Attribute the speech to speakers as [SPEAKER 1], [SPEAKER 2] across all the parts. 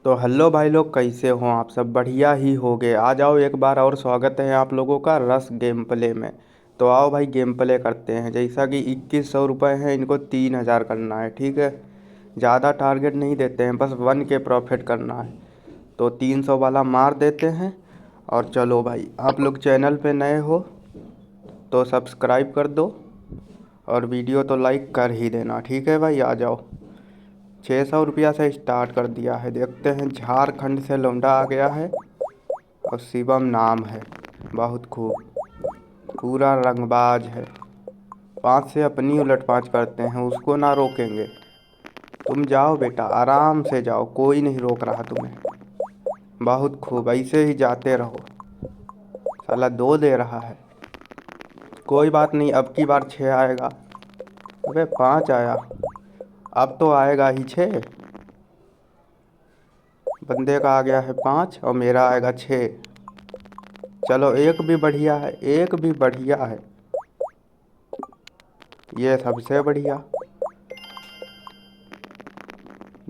[SPEAKER 1] तो हेलो भाई लोग, कैसे हो आप सब? बढ़िया ही होगे। आ जाओ, एक बार और स्वागत है आप लोगों का रस गेम प्ले में। तो आओ भाई, गेम प्ले करते हैं। जैसा कि 2100 रुपये हैं, इनको 3000 करना है, ठीक है। ज़्यादा टारगेट नहीं देते हैं, बस 1K प्रॉफिट करना है। तो 300 वाला मार देते हैं। और चलो भाई, आप लोग चैनल पे नए हो तो सब्सक्राइब कर दो, और वीडियो तो लाइक कर ही देना, ठीक है भाई। आ जाओ। 600 रुपया से स्टार्ट कर दिया है। देखते हैं, झारखंड से लौंडा आ गया है और शिवम नाम है। बहुत खूब, पूरा रंगबाज है। 5 से अपनी उलट 5 करते हैं, उसको ना रोकेंगे। तुम जाओ बेटा, आराम से जाओ, कोई नहीं रोक रहा तुम्हें। बहुत खूब, ऐसे ही जाते रहो। साला 2 दे रहा है। कोई बात नहीं, अब की बार 6 आएगा। अबे 5 आया। अब तो आएगा ही 6। बंदे का आ गया है 5 और मेरा आएगा 6। चलो, एक भी बढ़िया है, एक भी बढ़िया है। ये सबसे बढ़िया।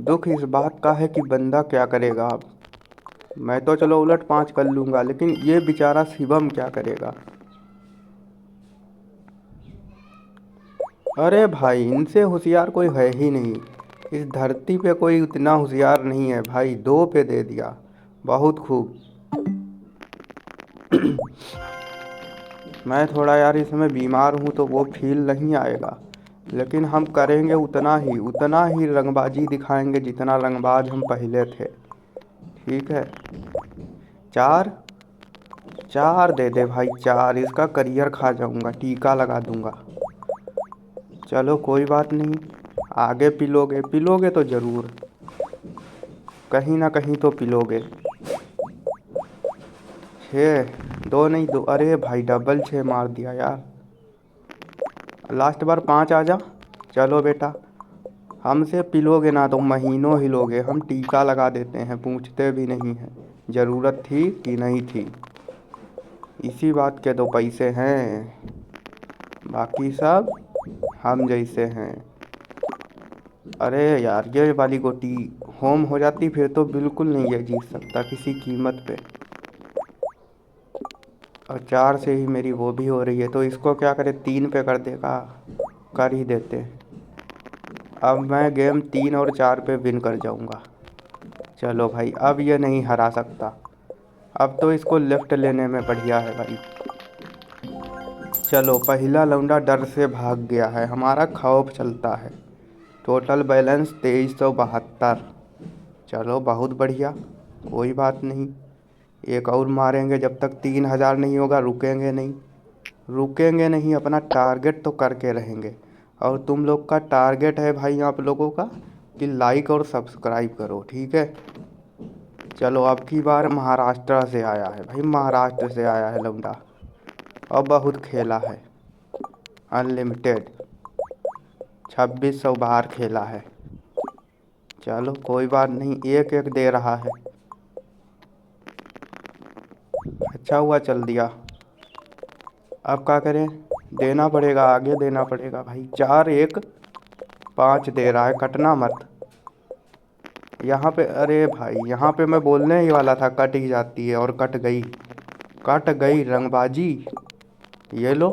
[SPEAKER 1] दुख इस बात का है कि बंदा क्या करेगा अब। मैं तो चलो उलट 5 कर लूँगा, लेकिन ये बेचारा शिवम क्या करेगा। अरे भाई, इनसे होशियार कोई है ही नहीं। इस धरती पे कोई उतना होशियार नहीं है भाई। 2 पे दे दिया। बहुत खूब। मैं थोड़ा यार इसमें बीमार हूँ, तो वो फील नहीं आएगा। लेकिन हम करेंगे उतना ही रंगबाजी दिखाएंगे जितना रंगबाज हम पहले थे, ठीक है। 4। 4 दे दे भाई, 4। इसका करियर खा जाऊंगा, टीका लगा दूंगा। चलो कोई बात नहीं। आगे पिलोगे पिलोगे तो ज़रूर, कहीं ना कहीं तो पिलोगे। 6। 2 नहीं, 2। अरे भाई, डबल 6 मार दिया यार। लास्ट बार 5 आ जा। चलो बेटा, हमसे पिलोगे ना तो महीनों हिलोगे। हम टीका लगा देते हैं, पूछते भी नहीं हैं ज़रूरत थी कि नहीं थी। इसी बात के तो पैसे हैं, बाकी सब हम जैसे हैं। अरे यार, ये वाली गोटी होम हो जाती फिर तो बिल्कुल नहीं ये जीत सकता किसी कीमत पे। और 4 से ही मेरी वो भी हो रही है, तो इसको क्या करे, 3 पे कर देगा। कर ही देते। अब मैं गेम 3 और 4 पे विन कर जाऊंगा। चलो भाई, अब ये नहीं हरा सकता। अब तो इसको लेफ्ट लेने में बढ़िया है भाई। चलो, पहला लौंडा डर से भाग गया है, हमारा खौफ चलता है। Total balance 2372। चलो बहुत बढ़िया। कोई बात नहीं, एक और मारेंगे जब तक 3000 नहीं होगा। रुकेंगे नहीं, रुकेंगे नहीं, अपना टारगेट तो करके रहेंगे। और तुम लोग का टारगेट है भाई, आप लोगों का, कि लाइक और सब्सक्राइब करो, ठीक है। चलो, अब की बार महाराष्ट्र से आया है भाई, महाराष्ट्र से आया है लौंडा। और बहुत खेला है, अनलिमिटेड। 2600 बाहर खेला है। चलो कोई बात नहीं, एक एक दे रहा है। अच्छा हुआ चल दिया। अब क्या करें, देना पड़ेगा, आगे देना पड़ेगा भाई। 4 1 5 दे रहा है, कटना मत। यहाँ पे, अरे भाई, यहाँ पे मैं बोलने ही वाला था कट ही जाती है, और कट गई। कट गई रंगबाजी। ये लो,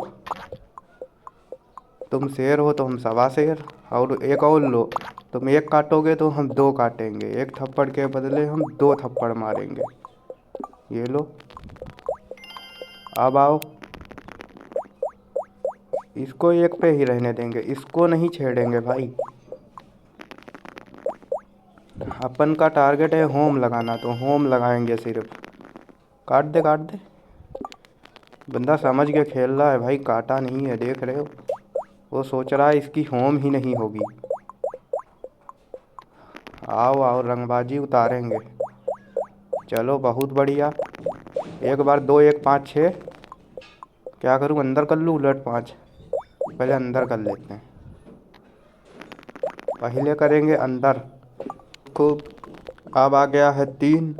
[SPEAKER 1] तुम शेर हो तो हम 1.25 शेर। और एक और लो। तुम एक काटोगे तो हम 2 काटेंगे। एक थप्पड़ के बदले हम 2 थप्पड़ मारेंगे। ये लो, अब आओ। इसको एक पे ही रहने देंगे, इसको नहीं छेड़ेंगे भाई। अपन का टारगेट है होम लगाना, तो होम लगाएंगे सिर्फ। काट दे, काट दे। बंदा समझ के खेल रहा है भाई, काटा नहीं है, देख रहे हो। वो सोच रहा है इसकी होम ही नहीं होगी। आओ आओ, रंगबाजी उतारेंगे। चलो बहुत बढ़िया। एक बार 2 1 5 6। क्या करूं, अंदर कर लूं उलट 5? पहले अंदर कर लेते हैं, पहले करेंगे अंदर। खूब। अब आ गया है 3।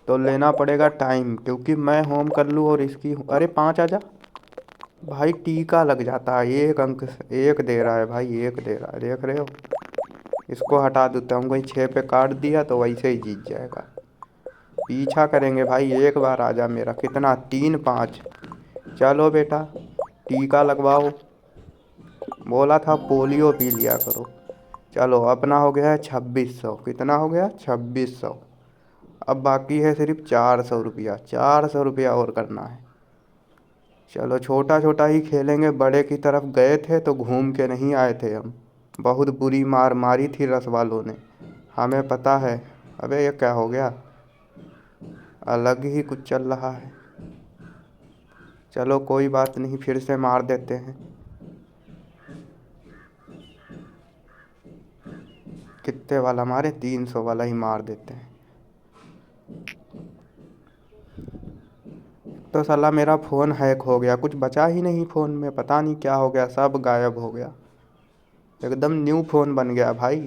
[SPEAKER 1] तो लेना पड़ेगा टाइम, क्योंकि मैं होम कर लूँ और इसकी, अरे 5 आ जा भाई। टीका लग जाता है, एक अंक एक दे रहा है भाई, एक दे रहा है, देख रहे हो। इसको हटा देता हूँ, कहीं 6 पे काट दिया तो वैसे ही जीत जाएगा। पीछा करेंगे भाई, एक बार आजा मेरा। कितना? 3-5। चलो बेटा, टीका लगवाओ। बोला था पोलियो पी लिया करो। चलो अपना हो गया है 2600। कितना हो गया? 2600। अब बाकी है सिर्फ 400 रुपया। 400 रुपया और करना है। चलो छोटा छोटा ही खेलेंगे, बड़े की तरफ गए थे तो घूम के नहीं आए थे हम। बहुत बुरी मार मारी थी रस वालों ने, हमें पता है। अबे ये क्या हो गया? अलग ही कुछ चल रहा है। चलो कोई बात नहीं, फिर से मार देते हैं। कितने वाला मारे? 300 वाला ही मार देते हैं। तो साला मेरा फ़ोन हैक हो गया, कुछ बचा ही नहीं फ़ोन में। पता नहीं क्या हो गया, सब गायब हो गया। एकदम न्यू फ़ोन बन गया भाई।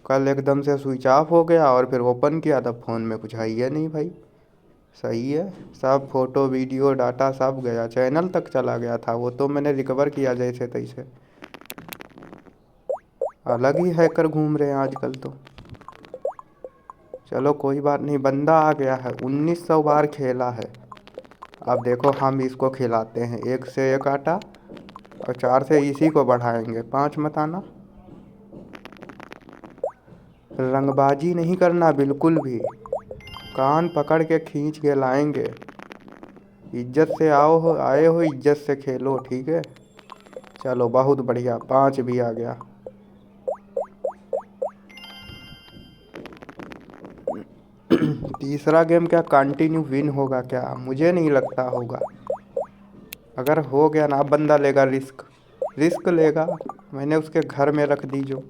[SPEAKER 1] कल एकदम से स्विच ऑफ हो गया और फिर ओपन किया तब फ़ोन में कुछ है ही नहीं भाई। सही है। सब फ़ोटो वीडियो डाटा सब गया, चैनल तक चला गया था, वो तो मैंने रिकवर किया जैसे तैसे। अलग ही हैकर घूम रहे हैं आजकल तो। चलो कोई बात नहीं, बंदा आ गया है। 1900 बार खेला है। अब देखो हम इसको खिलाते हैं। 1 से 1 आटा और 4 से इसी को बढ़ाएंगे। 5 मत आना। रंगबाजी नहीं करना बिल्कुल भी। कान पकड़ के खींच के लाएंगे। इज्जत से आओ हो, आए हो इज्जत से खेलो, ठीक है। चलो बहुत बढ़िया, 5 भी आ गया। तीसरा गेम क्या कंटिन्यू विन होगा क्या? मुझे नहीं लगता होगा। अगर हो गया ना, बंदा लेगा रिस्क। रिस्क लेगा। मैंने उसके घर में रख दी जो।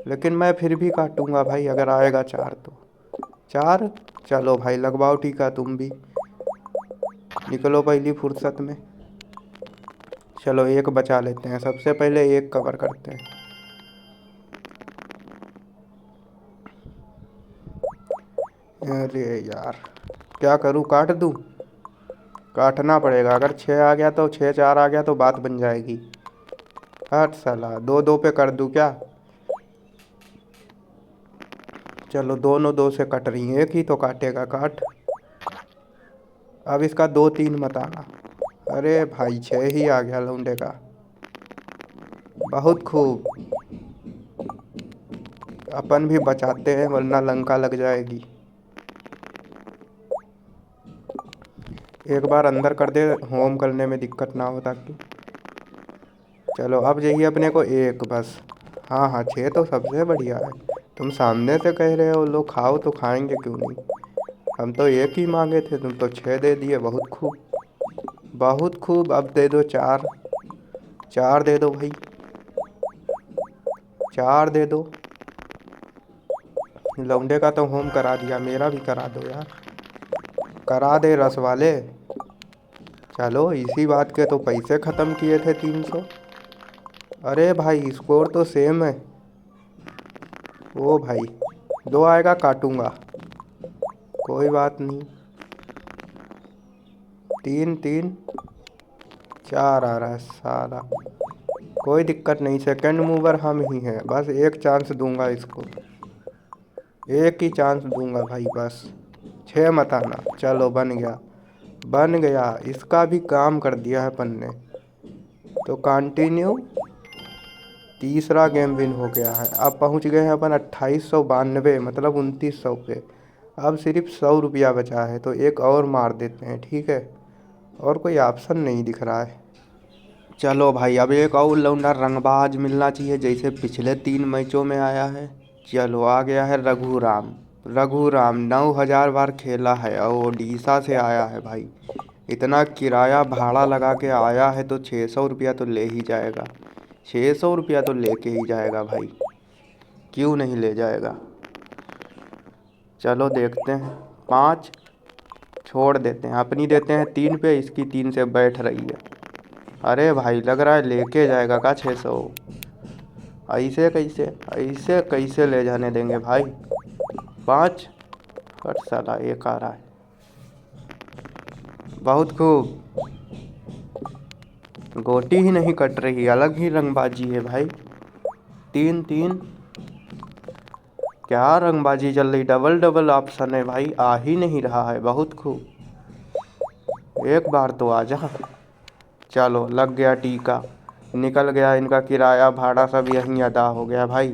[SPEAKER 1] लेकिन मैं फिर भी काटूंगा भाई, अगर आएगा 4 तो। 4। चलो भाई लगवाओ टीका तुम भी। निकलो पहली फुर्सत में। चलो एक बचा लेते हैं, सबसे पहले एक कवर करते हैं। अरे यार, क्या करूँ? काट दूँ? काटना पड़ेगा। अगर 6 आ गया तो 6-4 आ गया तो बात बन जाएगी। हट साला, 2-2 पे कर दूँ क्या? चलो दोनों 2 से कट रही हैं, एक ही तो काटेगा, काट। अब इसका 2-3 मत आना। अरे भाई 6 ही आ गया लौंडे का। बहुत खूब। अपन भी बचाते हैं वरना लंका लग जाएगी। एक बार अंदर कर दे, होम करने में दिक्कत ना हो ताकि। चलो अब चाहिए अपने को एक बस। हाँ हाँ, 6 तो सबसे बढ़िया है। तुम सामने से कह रहे हो लो खाओ, तो खाएंगे क्यों नहीं। हम तो एक ही मांगे थे, तुम तो 6 दे दिए। बहुत खूब, बहुत खूब। अब दे दो 4। 4 दे दो भाई, 4 दे दो। लौंडे का तो होम करा दिया, मेरा भी करा दो यार। करा दे रस वाले। चलो इसी बात के तो पैसे ख़त्म किए थे 300। अरे भाई स्कोर तो सेम है। ओ भाई 2 आएगा, काटूंगा। कोई बात नहीं। 3-3। 4 आ रहा है साला। कोई दिक्कत नहीं, सेकंड मूवर हम ही हैं। बस एक चांस दूंगा इसको, एक ही चांस दूंगा भाई बस। 6 मत आना। चलो बन गया, बन गया। इसका भी काम कर दिया है अपन ने। तो कंटिन्यू। तीसरा गेम विन हो गया है। अब पहुंच गए हैं अपन 2892, मतलब 2900 पे। अब सिर्फ 100 रुपया बचा है, तो एक और मार देते हैं, ठीक है। और कोई ऑप्शन नहीं दिख रहा है। चलो भाई अब एक और लौंडा रंगबाज मिलना चाहिए, जैसे पिछले 3 मैचों में आया है। चलो आ गया है रघुराम। रघुराम 9000 बार खेला है और ओडिशा से आया है भाई। इतना किराया भाड़ा लगा के आया है तो 600 रुपया तो ले ही जाएगा। 600 रुपया तो लेके ही जाएगा भाई, क्यों नहीं ले जाएगा। चलो देखते हैं। 5 छोड़ देते हैं, अपनी देते हैं 3 पे, इसकी 3 से बैठ रही है। अरे भाई लग रहा है लेके जाएगा का 600। ऐसे कैसे, ऐसे कैसे ले जाने देंगे भाई। 5। पर साला एक आ रहा है। बहुत खूब। गोटी ही नहीं कट रही, अलग ही रंगबाजी है भाई। तीन तीन। क्या रंगबाजी चल रही, डबल डबल ऑप्शन है भाई, आ ही नहीं रहा है। बहुत खूब, एक बार तो आ जा। चलो लग गया टीका, निकल गया इनका किराया भाड़ा सब यहीं अदा हो गया भाई,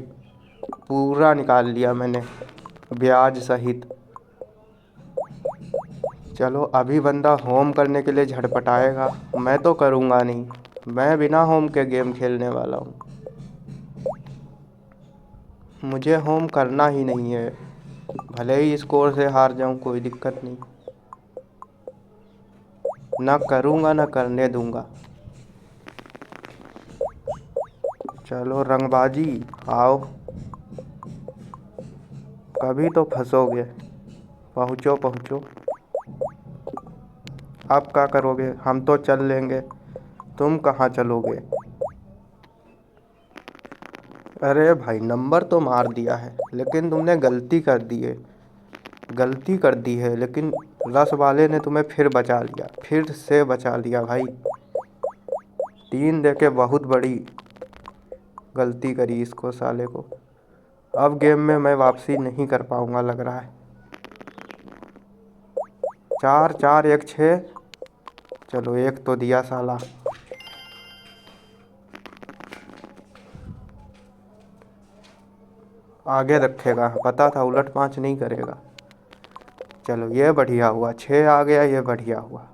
[SPEAKER 1] पूरा निकाल लिया मैंने ब्याज सहित। चलो अभी बंदा होम करने के लिए झटपटाएगा, मैं तो करूँगा नहीं, मैं बिना होम के गेम खेलने वाला हूँ। मुझे होम करना ही नहीं है, भले ही स्कोर से हार जाऊँ कोई दिक्कत नहीं, ना करूँगा ना करने दूँगा। चलो रंगबाजी आओ, कभी तो फंसोगे। पहुँचो पहुँचो। अब क्या करोगे, हम तो चल लेंगे, तुम कहाँ चलोगे। अरे भाई नंबर तो मार दिया है, लेकिन तुमने गलती कर दी है, गलती कर दी है, लेकिन रस वाले ने तुम्हें फिर बचा लिया, फिर से बचा लिया भाई। तीन देके बहुत बड़ी गलती करी इसको साले को। अब गेम में मैं वापसी नहीं कर पाऊँगा लग रहा है। चार चार एक छः। चलो एक तो दिया साला। आगे रखेगा, पता था उलट पाँच नहीं करेगा। चलो ये बढ़िया हुआ, छः आ गया, ये बढ़िया हुआ।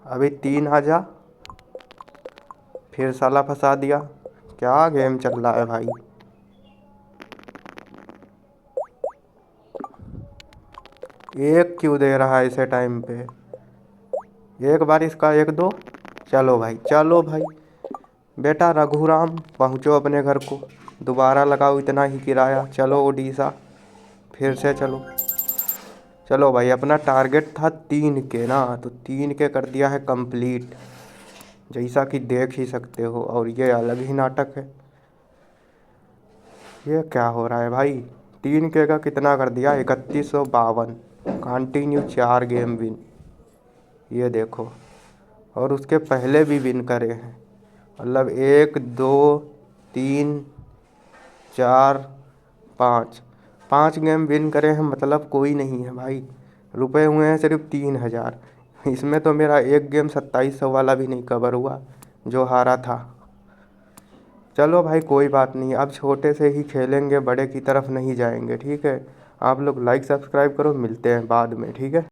[SPEAKER 1] अभी तीन आ जा, फिर साला फंसा दिया। क्या गेम चल रहा है भाई। एक क्यों दे रहा है इसे टाइम पे, एक बार इसका एक दो। चलो भाई चलो भाई, बेटा रघुराम पहुँचो अपने घर को, दोबारा लगाओ इतना ही किराया। चलो उड़ीसा, फिर से चलो। चलो भाई अपना टारगेट था 3 के ना, तो 3 के कर दिया है कंप्लीट, जैसा कि देख ही सकते हो। और ये अलग ही नाटक है, ये क्या हो रहा है भाई। 3 के का कितना कर दिया, 3152। कंटिन्यू 4 गेम विन, ये देखो। और उसके पहले भी विन करे हैं, मतलब 1 2 3 4 5, 5 गेम विन करे हैं, मतलब कोई नहीं है भाई। रुपए हुए हैं सिर्फ 3000, इसमें तो मेरा एक गेम 2700 वाला भी नहीं कवर हुआ जो हारा था। चलो भाई कोई बात नहीं, अब छोटे से ही खेलेंगे, बड़े की तरफ नहीं जाएंगे, ठीक है। आप लोग लाइक सब्सक्राइब करो, मिलते हैं बाद में, ठीक है।